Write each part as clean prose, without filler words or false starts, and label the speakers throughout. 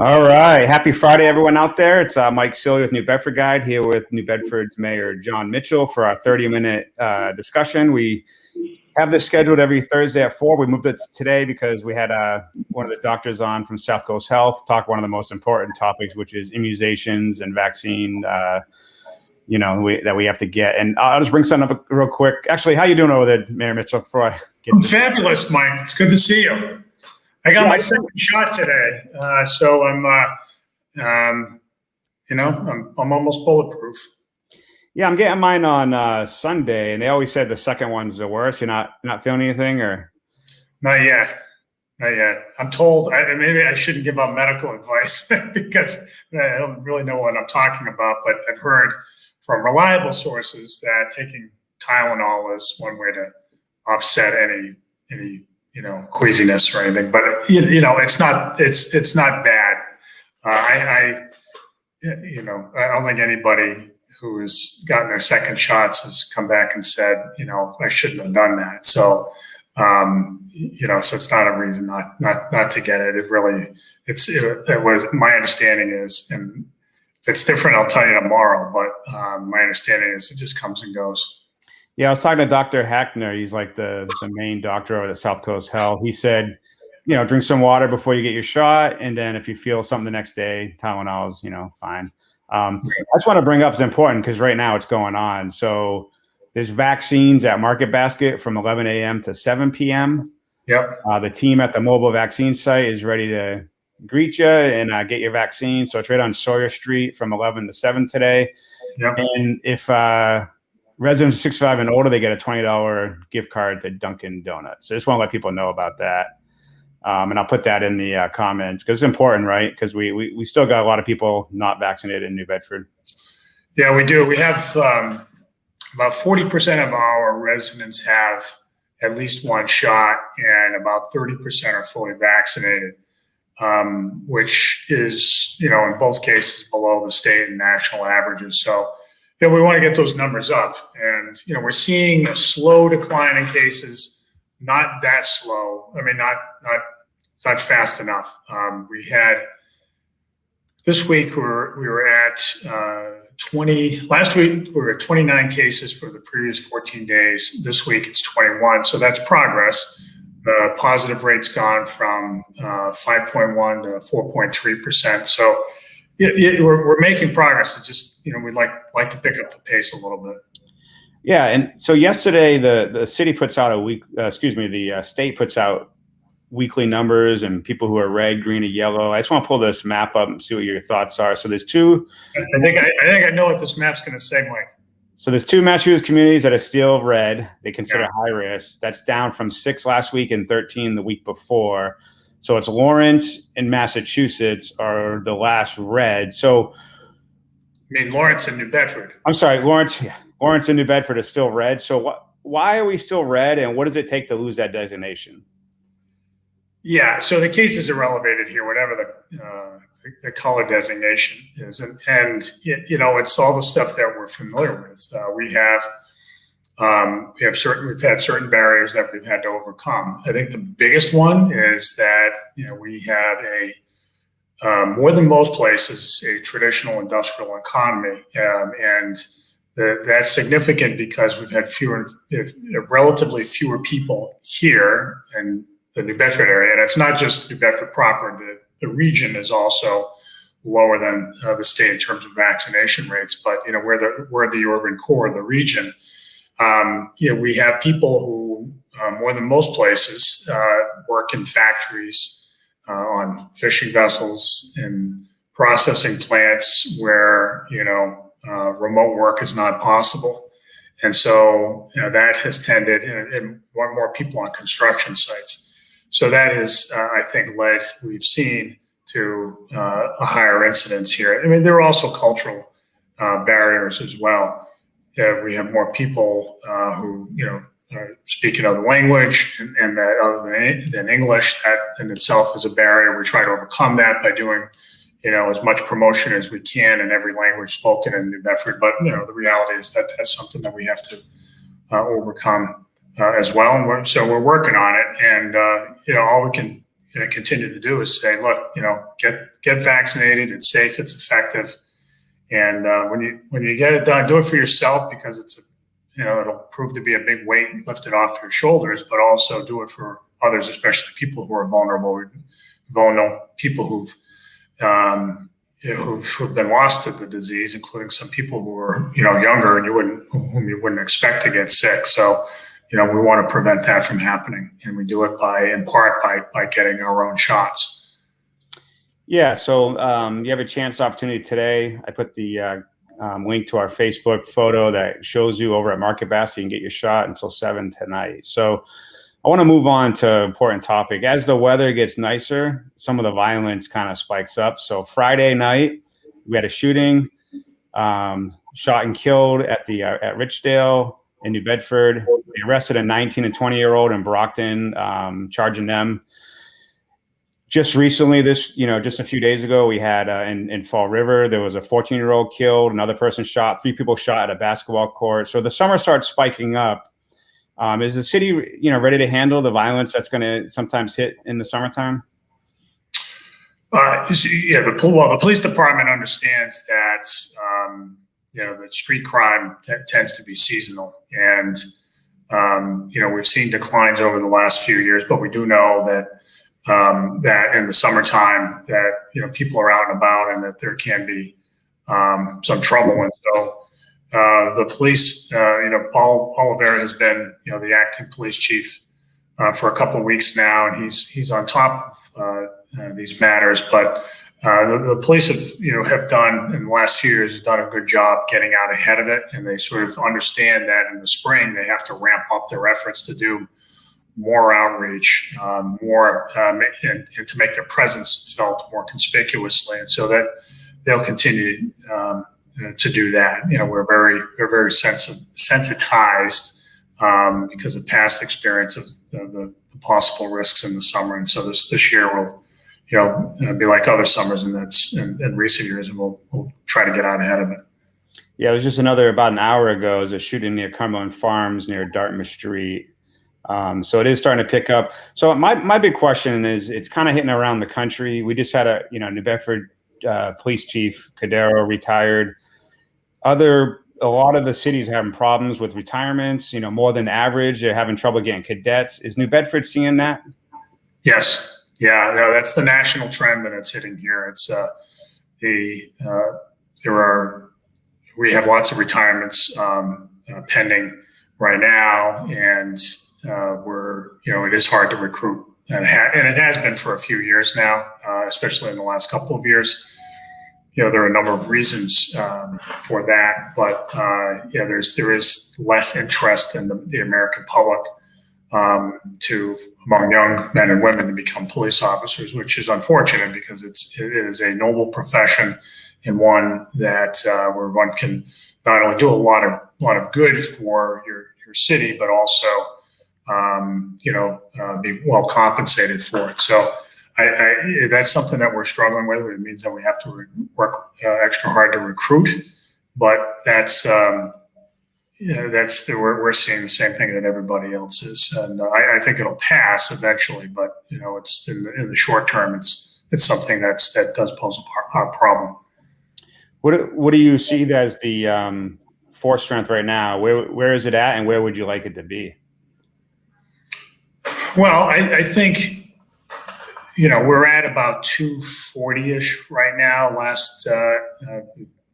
Speaker 1: All right. Happy Friday, everyone out there. It's Mike Silly with New Bedford Guide here with New Bedford's Mayor John Mitchell for our 30-minute discussion. We have this scheduled every Thursday at 4. We moved it to today because we had one of the doctors on from South Coast Health talk one of the most important topics, which is immunizations and vaccine, that we have to get. And I'll just bring something up real quick. Actually, how you doing over there, Mayor Mitchell? Before I get
Speaker 2: I'm fabulous, Mike. It's good to see you. I got my second shot today, so I'm almost bulletproof.
Speaker 1: Yeah, I'm getting mine on Sunday, and they always said the second one's the worst. You're not feeling anything, or?
Speaker 2: Not yet. I'm told maybe I shouldn't give out medical advice because I don't really know what I'm talking about, but I've heard from reliable sources that taking Tylenol is one way to offset any queasiness or anything. But it's not bad. I don't think anybody who has gotten their second shots has come back and said, I shouldn't have done that. So, so it's not a reason not to get it. It was my understanding is, and if it's different, I'll tell you tomorrow. But my understanding is it just comes and goes.
Speaker 1: Yeah, I was talking to Dr. Hackner. He's like the main doctor over at South Coast Health. He said, drink some water before you get your shot, and then if you feel something the next day, Tylenol is, fine. I just want to bring up, it's important because right now it's going on. So there's vaccines at Market Basket from 11 a.m. to 7 p.m.
Speaker 2: Yep.
Speaker 1: The team at the mobile vaccine site is ready to greet you and get your vaccine. So it's right on Sawyer Street from 11 to 7 today.
Speaker 2: Yep.
Speaker 1: And if residents 65 and older, they get a $20 gift card to Dunkin' Donuts. So I just want to let people know about that. And I'll put that in the comments because it's important, right? Because we still got a lot of people not vaccinated in New Bedford.
Speaker 2: Yeah, we do. We have about 40% of our residents have at least one shot, and about 30% are fully vaccinated, which is, in both cases below the state and national averages. So, we want to get those numbers up. And, we're seeing a slow decline in cases, not that slow. I mean, it's not fast enough. We had this week we were at 20. Last week we were at 29 cases for the previous 14 days. This week it's 21. So that's progress. The positive rate's gone from 5.1 to 4.3%. So we're making progress. It's just we'd like to pick up the pace a little bit.
Speaker 1: Yeah, and so yesterday the city puts out the state puts out weekly numbers and people who are red, green, and yellow. I just want to pull this map up and see what your thoughts are. So there's two.
Speaker 2: I think I know what this map's going to say, Mike.
Speaker 1: So there's two Massachusetts communities that are still red. They consider high risk. That's down from 6 last week and 13 the week before. So it's Lawrence and Massachusetts are the last red. So,
Speaker 2: Lawrence and New Bedford.
Speaker 1: I'm sorry, Lawrence and New Bedford are still red. So why are we still red, and what does it take to lose that designation?
Speaker 2: Yeah, so the cases are elevated here, whatever the color designation is, and it's all the stuff that we're familiar with. We've had certain barriers that we've had to overcome. I think the biggest one is that we have more than most places a traditional industrial economy, and that's significant because we've had relatively fewer people here and the New Bedford area, and it's not just New Bedford proper. The region is also lower than the state in terms of vaccination rates. But we're the urban core of the region. We have people who more than most places work in factories, on fishing vessels, in processing plants where remote work is not possible, and so that has tended, and more people on construction sites. So that has, I think, we've seen to a higher incidence here. There are also cultural barriers as well. We have more people who, speak another language and that other than English. That in itself is a barrier. We try to overcome that by doing, as much promotion as we can in every language spoken in New Bedford. But, the reality is that that's something that we have to overcome as well. And we're working on it. And, all we can continue to do is say, look, get vaccinated. It's safe. It's effective. And when you get it done, do it for yourself, because it'll prove to be a big weight lifted off your shoulders, but also do it for others, especially people who are vulnerable. We've all known people who've been lost to the disease, including some people who are younger and whom you wouldn't expect to get sick. So we want to prevent that from happening, and we do it in part by getting our own shots.
Speaker 1: Yeah, so you have a chance opportunity today. I put the link to our Facebook photo that shows you over at Market Basket. You can get your shot until 7 tonight. So I want to move on to an important topic. As the weather gets nicer, some of the violence kind of spikes up. So Friday night, we had a shooting, shot and killed at Richdale in New Bedford. They arrested a 19 and 20-year-old in Brockton, charging them. Just recently, just a few days ago, we had in Fall River, there was a 14-year-old killed, another person shot, 3 people shot at a basketball court. So the summer starts spiking up. Is the city, ready to handle the violence that's going to sometimes hit in the summertime?
Speaker 2: The police department understands that that street crime tends to be seasonal, and we've seen declines over the last few years, but we do know that in the summertime that people are out and about, and that there can be some trouble. And so the police, Paul Olivera has been the acting police chief for a couple of weeks now, and he's on top of these matters. But the police have done, in the last few years, have done a good job getting out ahead of it, and they sort of understand that in the spring they have to ramp up their efforts to do more outreach, and to make their presence felt more conspicuously, and so that they'll continue to do that. We're very sensitized because of past experience of the possible risks in the summer, and so this year will be like other summers in recent years, and we'll try to get out ahead of it.
Speaker 1: Yeah, it was just about an hour ago, was a shooting near Cumberland Farms near Dartmouth Street. So it is starting to pick up. So my big question is, it's kind of hitting around the country. We just had a New Bedford police chief, Cadero, retired. A lot of the cities are having problems with retirements, more than average. They're having trouble getting cadets. Is New Bedford seeing that?
Speaker 2: Yes. Yeah, no, that's the national trend that it's hitting here. It's we have lots of retirements pending right now, and it is hard to recruit, and it has been for a few years now, especially in the last couple of years. There are a number of reasons for that, but there is less interest in the American public among young men and women to become police officers, which is unfortunate, because it is a noble profession, and one that where one can not only do a lot of good for your city, but also be well compensated for it. So that's something that we're struggling with. It means that we have to work extra hard to recruit, but we're seeing the same thing that everybody else is, and I think it'll pass eventually. But it's in the short term, it's something that does pose a problem.
Speaker 1: What do you see as the force strength right now? Where is it at, and where would you like it to be?
Speaker 2: Well, I think we're at about 240-ish right now. Last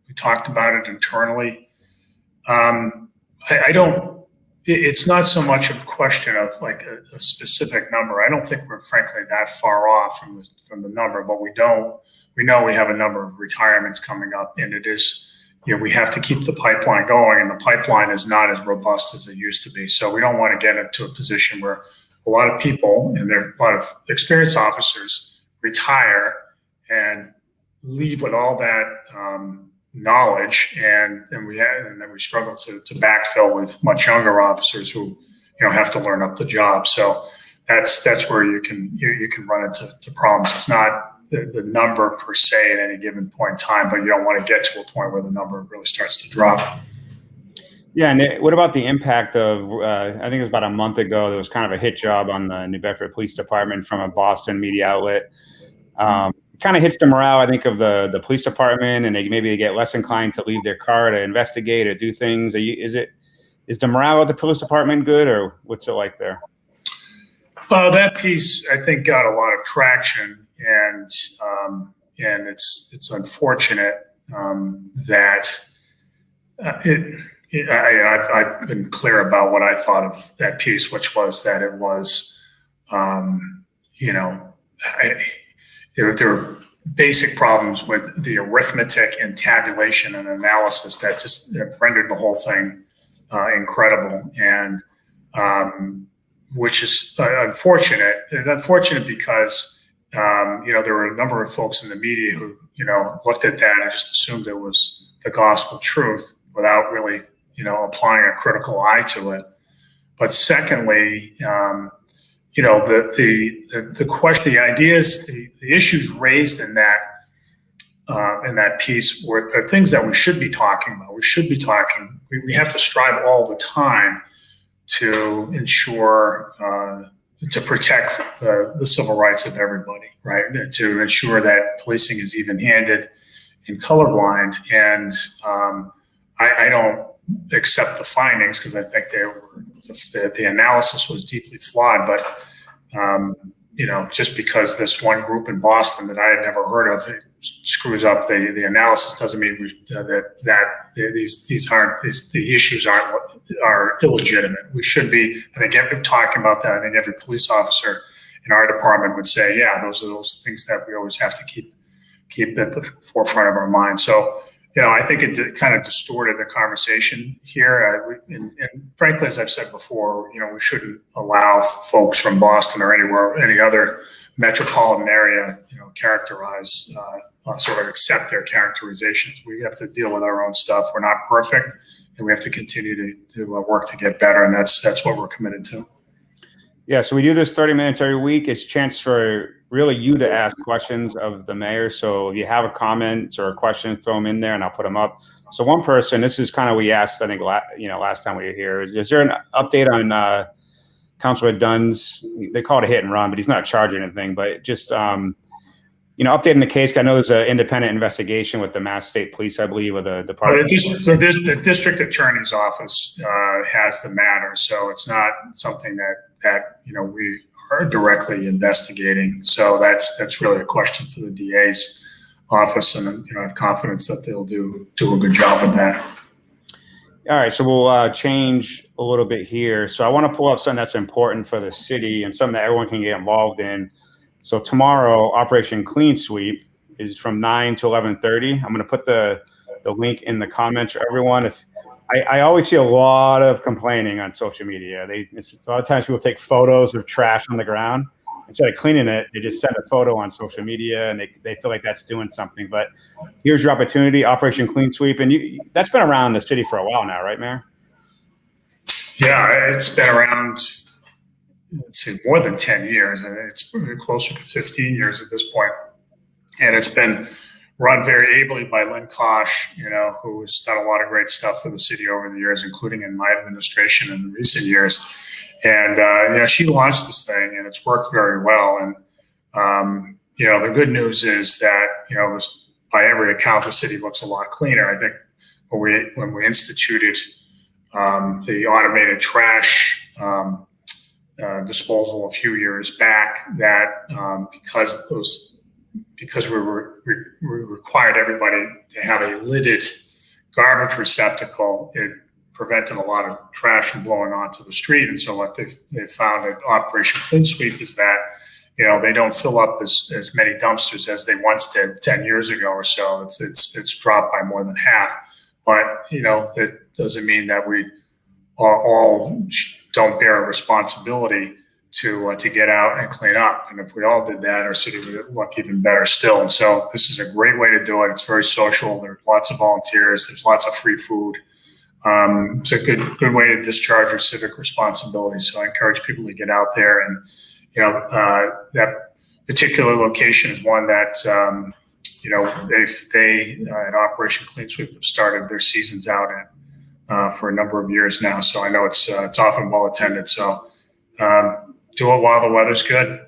Speaker 2: we talked about it internally. It's not so much a question of like a specific number. I don't think we're frankly that far off from the number, but we know we have a number of retirements coming up, and it is, we have to keep the pipeline going, and the pipeline is not as robust as it used to be. So we don't want to get into a position where a lot of people, and there are a lot of experienced officers, retire and leave with all that knowledge, and then we struggle to backfill with much younger officers who have to learn up the job. So that's where you can run into problems. It's not the number per se at any given point in time, but you don't want to get to a point where the number really starts to drop.
Speaker 1: Yeah, and what about the impact of? I think it was about a month ago. There was kind of a hit job on the New Bedford Police Department from a Boston media outlet. Kind of hits the morale, I think, of the police department, and maybe they get less inclined to leave their car to investigate or do things. Is the morale of the police department good, or what's it like there?
Speaker 2: That piece, I think, got a lot of traction, and it's unfortunate that I've been clear about what I thought of that piece, which was that it was, there were basic problems with the arithmetic and tabulation and analysis that just rendered the whole thing incredible, and which is unfortunate. It's unfortunate because there were a number of folks in the media who looked at that and just assumed it was the gospel truth without really applying a critical eye to it. But secondly, the question, the ideas, the issues raised in that piece are things that we should be talking about. We have to strive all the time to ensure to protect the civil rights of everybody, right? To ensure that policing is even-handed and colorblind. And I don't accept the findings because I think the analysis was deeply flawed. But just because this one group in Boston that I had never heard of screws up the analysis doesn't mean that the issues are illegitimate. We should be, I think, talking about that. I think every police officer in our department would say, yeah, those are those things that we always have to keep at the forefront of our mind. So, I think it kind of distorted the conversation here. And frankly, as I've said before, we shouldn't allow folks from Boston or any other metropolitan area, characterize sort of accept their characterizations. We have to deal with our own stuff. We're not perfect, and we have to continue to work to get better. And that's what we're committed to.
Speaker 1: Yeah, so we do this 30 minutes every week. It's a chance for really you to ask questions of the mayor. So if you have a comment or a question, throw them in there and I'll put them up. So one person, this is kind of, we asked, I think, last time we were here, is there an update on Councilor Dunn's, they call it a hit and run, but he's not charging anything, but just, updating the case. I know there's an independent investigation with the Mass State Police, I believe, or the department.
Speaker 2: The district attorney's office has the matter, so it's not something that we are directly investigating. So that's really a question for the DA's office, and I have confidence that they'll do a good job with that.
Speaker 1: All right, so we'll change a little bit here. So I want to pull up something that's important for the city and something that everyone can get involved in. So tomorrow, Operation Clean Sweep is from 9 to 11:30. I'm going to put the link in the comments for everyone. I always see a lot of complaining on social media. A lot of times people take photos of trash on the ground. Instead of cleaning it, they just send a photo on social media, and they feel like that's doing something. But here's your opportunity, Operation Clean Sweep. And that's been around the city for a while now, right, Mayor?
Speaker 2: Yeah, it's been around, let's see, more than 10 years. It's closer to 15 years at this point. And it's been run very ably by Lynn Kosh, who's done a lot of great stuff for the city over the years, including in my administration in recent years. And, she launched this thing and it's worked very well. And, the good news is that, by every account, the city looks a lot cleaner. I think when we instituted the automated trash disposal a few years back, that because we required everybody to have a lidded garbage receptacle, it prevented a lot of trash from blowing onto the street. And so what they found at Operation Clean Sweep is that, they don't fill up as many dumpsters as they once did 10 years ago or so. It's dropped by more than half. But, that doesn't mean that we all don't bear a responsibility to get out and clean up. And if we all did that, our city would look even better still. And so this is a great way to do it. It's very social. There's lots of volunteers. There's lots of free food. It's a good way to discharge your civic responsibility. So I encourage people to get out there. And, that particular location is one that, they at Operation Clean Sweep have started their seasons out for a number of years now. So I know it's often well attended. So do it while the weather's good.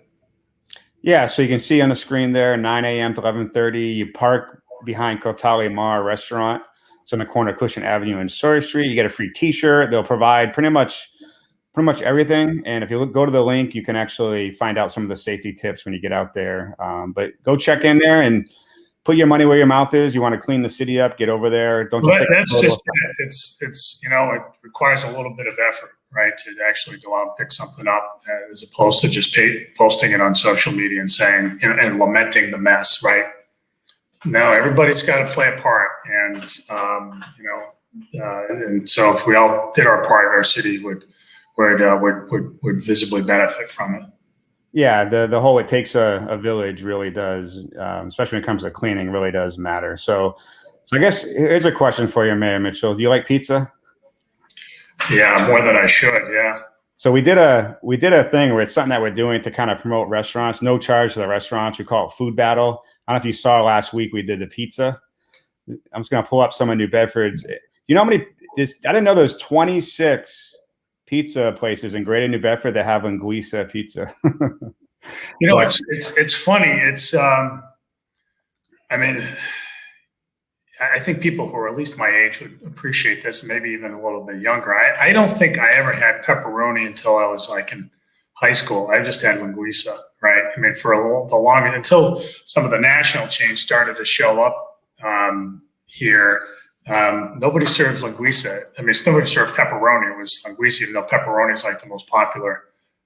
Speaker 1: Yeah, so you can see on the screen there, 9 a.m. to 11:30. You park behind Kotali Mar restaurant. It's on the corner of Cushing Avenue and Sawyer Street. You get a free T-shirt. They'll provide pretty much everything. And if you go to the link, you can actually find out some of the safety tips when you get out there. But go check in there and put your money where your mouth is. You want to clean the city up, get over there. Don't just
Speaker 2: that's just it's it requires a little bit of effort, right, to actually go out and pick something up, as opposed to just posting it on social media and saying and lamenting the mess, right? No, everybody's got to play a part, and and so if we all did our part, our city would visibly benefit from it.
Speaker 1: Yeah, the whole "it takes a village" really does, especially when it comes to cleaning, really does matter. So I guess here's a question for you, Mayor Mitchell. Do you like pizza?
Speaker 2: Yeah, more than I should. Yeah.
Speaker 1: So we did a thing where it's something that we're doing to kind of promote restaurants, no charge to the restaurants. We call it Food Battle. I don't know if you saw last week, we did the pizza. I'm just going to pull up some of New Bedford's. You know how many? I didn't know there's 26 pizza places in Greater New Bedford that have linguiça pizza.
Speaker 2: It's funny. It's I mean, I think people who are at least my age would appreciate this, and maybe even a little bit younger. I don't think I ever had pepperoni until I was like in high school. I just had linguiça, right? I mean, for the longest, until some of the national chains started to show up here. Nobody serves linguiça. I mean, nobody served pepperoni. It was linguiça, even though pepperoni is like the most popular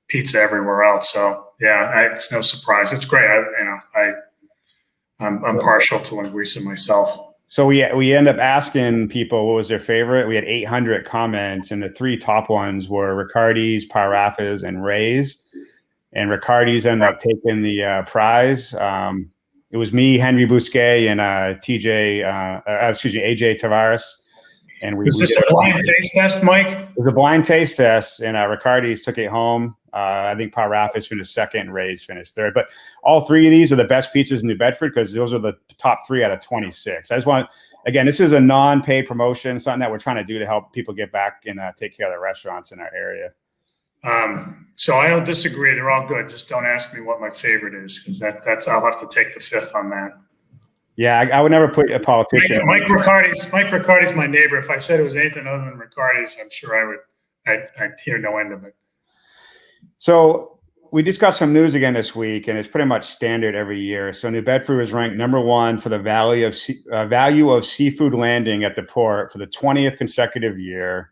Speaker 2: pizza everywhere else. So yeah, it's no surprise. It's great. I'm partial to linguiça myself.
Speaker 1: So we end up asking people what was their favorite. We had 800 comments, and the three top ones were Riccardi's, Paraffa's, and Ray's. And Riccardi's ended up taking the prize. It was me, Henry Bousquet, and AJ Tavares. And
Speaker 2: was this a blind taste test, Mike?
Speaker 1: It was a blind taste test, and Riccardi's took it home. I think Paraffa's finished second, and Ray's finished third. But all three of these are the best pizzas in New Bedford because those are the top 3 out of 26. I just want, again, this is a non-paid promotion, something that we're trying to do to help people get back and take care of the restaurants in our area.
Speaker 2: So I don't disagree. They're all good. Just don't ask me what my favorite is, because that's I'll have to take the fifth on that.
Speaker 1: Yeah, I would never put a politician.
Speaker 2: Mike Riccardi's my neighbor. If I said it was anything other than Riccardi's, I'm sure I'd hear no end of it.
Speaker 1: So we just got some news again this week, and it's pretty much standard every year. So New Bedford was ranked #1 for the value of seafood landing at the port for the 20th consecutive year.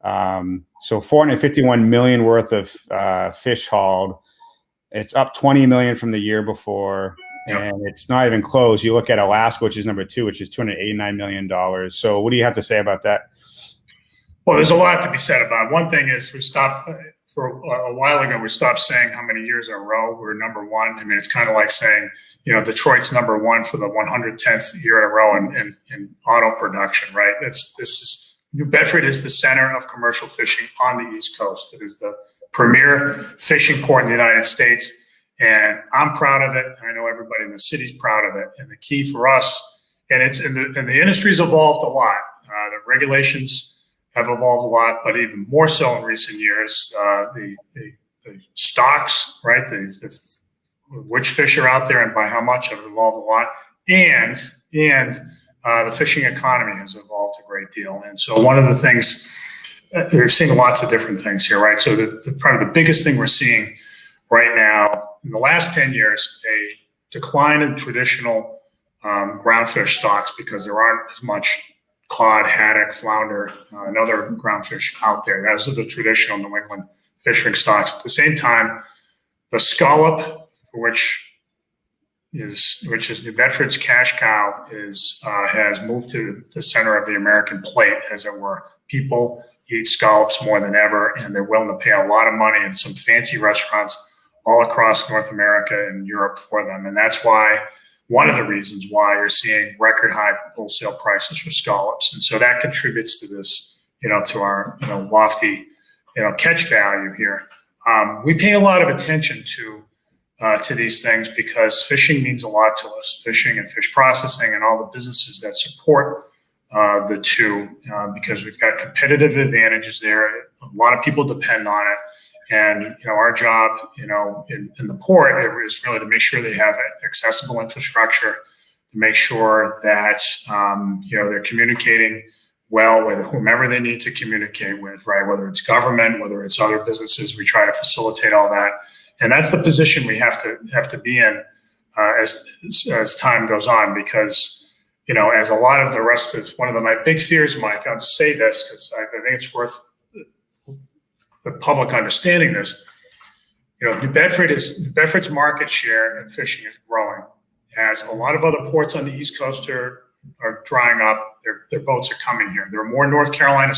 Speaker 1: So 451 million worth of fish hauled. It's up 20 million from the year before. Yep. And it's not even close. You look at Alaska, which is #2, which is $289 million. So what do you have to say about that?
Speaker 2: Well, there's a lot to be said about it. One thing is we stopped for a while ago. We stopped saying how many years in a row we're #1. I mean, it's kind of like saying, Detroit's #1 for the 110th year in a row in auto production, right? New Bedford is the center of commercial fishing on the East Coast. It is the premier fishing port in the United States. And I'm proud of it. I know everybody in the city's proud of it. And the key for us, and the industry's evolved a lot. The regulations have evolved a lot, but even more so in recent years, the stocks, right? Which fish are out there and by how much have evolved a lot. And the fishing economy has evolved a great deal. And so one of the things, we're seeing lots of different things here, right? So probably the biggest thing we're seeing right now in the last 10 years, a decline in traditional groundfish stocks because there aren't as much cod, haddock, flounder, and other groundfish out there. Those are the traditional New England fishing stocks. At the same time, the scallop, which is New Bedford's cash cow, has moved to the center of the American plate, as it were. People eat scallops more than ever, and they're willing to pay a lot of money in some fancy restaurants all across North America and Europe for them. And that's one of the reasons why you're seeing record high wholesale prices for scallops. And so that contributes to this, to our, lofty, catch value here. We pay a lot of attention to these things because fishing means a lot to us. Fishing and fish processing and all the businesses that support the two because we've got competitive advantages there. A lot of people depend on it, and our job, in the port is really to make sure they have accessible infrastructure, to make sure that they're communicating well with whomever they need to communicate with, right? Whether it's government, whether it's other businesses, we try to facilitate all that, and that's the position we have to be in as time goes on, because as a lot of the rest of one of my big fears, Mike, I'll just say this because I think it's worth the public understanding this. New Bedford's market share in fishing is growing, as a lot of other ports on the East Coast are drying up. Their boats are coming here. There are more North Carolina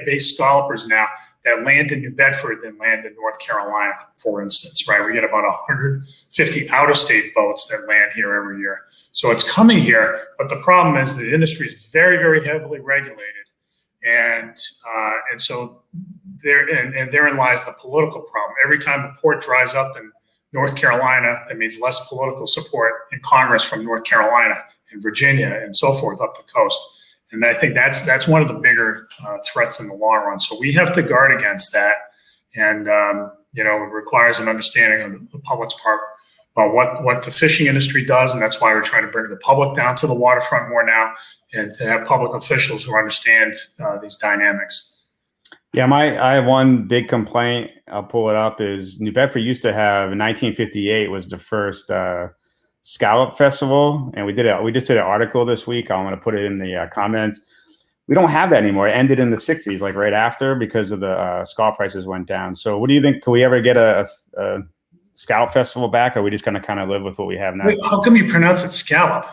Speaker 2: based scallopers now that land in New Bedford than land in North Carolina, for instance, right? We get about 150 out-of-state boats that land here every year. So it's coming here, but the problem is the industry is very, very heavily regulated. And so therein lies the political problem. Every time the port dries up in North Carolina, that means less political support in Congress from North Carolina and Virginia and so forth up the coast. And I think that's one of the bigger threats in the long run. So we have to guard against that. And, it requires an understanding on the public's part about what the fishing industry does. And that's why we're trying to bring the public down to the waterfront more now, and to have public officials who understand these dynamics.
Speaker 1: Yeah, I have one big complaint. I'll pull it up. Is New Bedford used to have, in 1958 was the first Scallop Festival, and we just did an article this week. I'm going to put it in the comments. We don't have that anymore. It ended in the 60s, like right after, because of the scallop prices went down. So what do you think? Can we ever get a Scallop Festival back, or are we just going to kind of live with what we have now?
Speaker 2: Wait, how come you pronounce it scallop?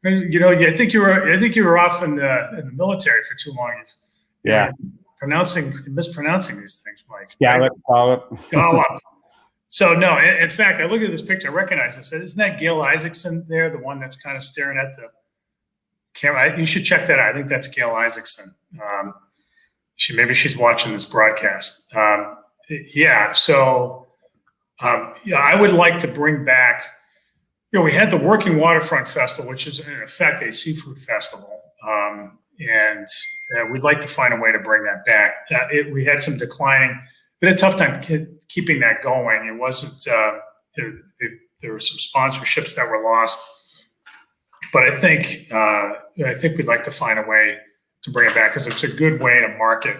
Speaker 2: I think you were off in the military for too long.
Speaker 1: Yeah.
Speaker 2: Mispronouncing these things, Mike.
Speaker 1: Scallop.
Speaker 2: So no, in fact, I look at this picture, I recognize this. Isn't that Gail Isaacson there, the one that's kind of staring at the camera? You should check that out. I think that's Gail Isaacson. Maybe she's watching this broadcast. I would like to bring back. We had the Working Waterfront Festival, which is in effect a seafood festival, and we'd like to find a way to bring that back. We had some declining. We had a tough time keeping that going. It wasn't. There were some sponsorships that were lost, but I think we'd like to find a way to bring it back, because it's a good way to market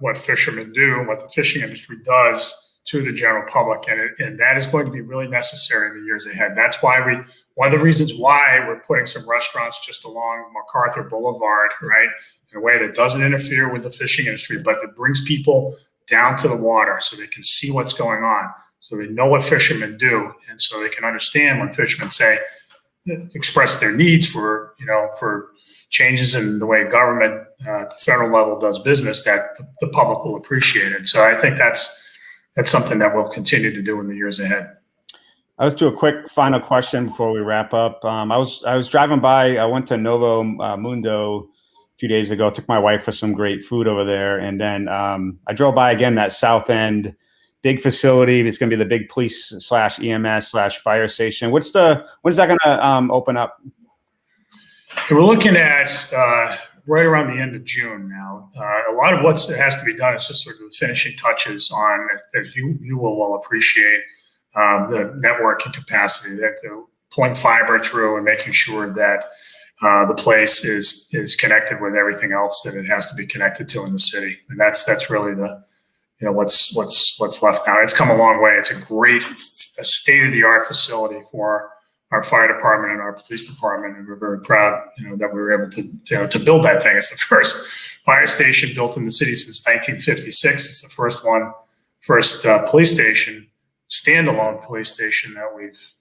Speaker 2: what fishermen do, what the fishing industry does to the general public, and that is going to be really necessary in the years ahead. That's why one of the reasons why we're putting some restaurants just along MacArthur Boulevard, right, in a way that doesn't interfere with the fishing industry, but it brings people down to the water so they can see what's going on, so they know what fishermen do, and so they can understand when fishermen express their needs for changes in the way government at the federal level does business, that the public will appreciate it. So I think that's something that we'll continue to do in the years ahead.
Speaker 1: Let's do a quick final question before we wrap up. I was driving by. I went to Novo Mundo a few days ago. Took my wife for some great food over there, and then I drove by again that South End big facility. It's going to be the big police /EMS /fire station. When is that going to open up?
Speaker 2: We're looking at right around the end of June now. A lot of what has to be done is just sort of the finishing touches on, as you will well appreciate, the networking capacity, that pulling fiber through and making sure that the place is connected with everything else that it has to be connected to in the city. And that's really what's left now. It's come a long way. It's a great state-of-the-art facility for our fire department and our police department, and we're very proud, that we were able to build that thing. It's the first fire station built in the city since 1956. It's the first police station, standalone police station that we've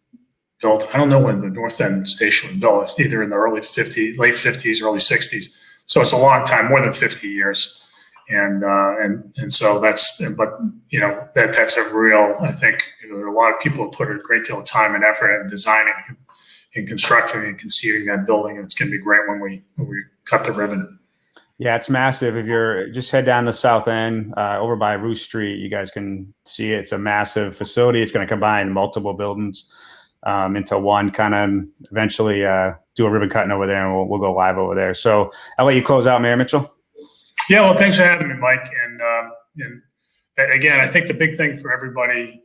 Speaker 2: built. I don't know when the North End station was built. It's either in the late 50s, early 60s. So it's a long time, more than 50 years. And so that's a real, I think, there are a lot of people who put a great deal of time and effort in designing and constructing and conceiving that building. And it's going to be great when we cut the ribbon.
Speaker 1: Yeah, it's massive. If you're just head down the South End over by Roos Street, you guys can see it. It's a massive facility. It's going to combine multiple buildings. into one, kind of eventually do a ribbon cutting over there, and we'll go live over there. So I'll let you close out, Mayor Mitchell.
Speaker 2: Yeah, well, thanks for having me, Mike. And again, I think the big thing for everybody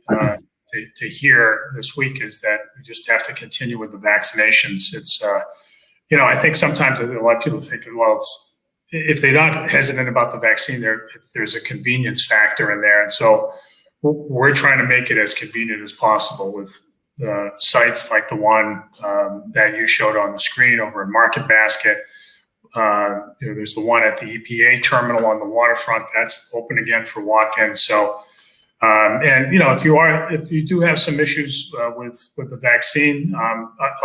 Speaker 2: to hear this week is that we just have to continue with the vaccinations. It's, I think sometimes a lot of people think, well, if they're not hesitant about the vaccine, there's a convenience factor in there. And so we're trying to make it as convenient as possible with sites like the one that you showed on the screen over in Market Basket. There's the one at the EPA terminal on the waterfront that's open again for walk-ins. So, if you do have some issues with the vaccine,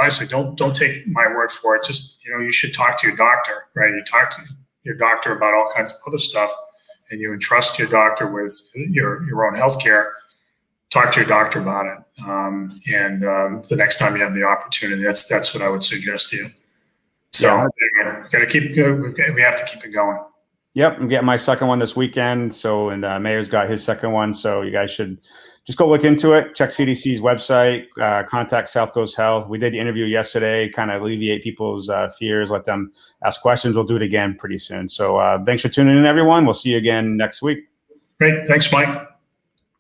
Speaker 2: honestly, don't take my word for it. Just you should talk to your doctor, right? You talk to your doctor about all kinds of other stuff, and you entrust your doctor with your own health care. Talk to your doctor about it, and the next time you have the opportunity, that's what I would suggest to you. So we have to keep it going.
Speaker 1: Yep, I'm getting my second one this weekend. So, and Mayor's got his second one. So you guys should just go look into it. Check CDC's website. Contact South Coast Health. We did the interview yesterday. Kind of alleviate people's fears. Let them ask questions. We'll do it again pretty soon. So thanks for tuning in, everyone. We'll see you again next week.
Speaker 2: Great. Thanks, Mike.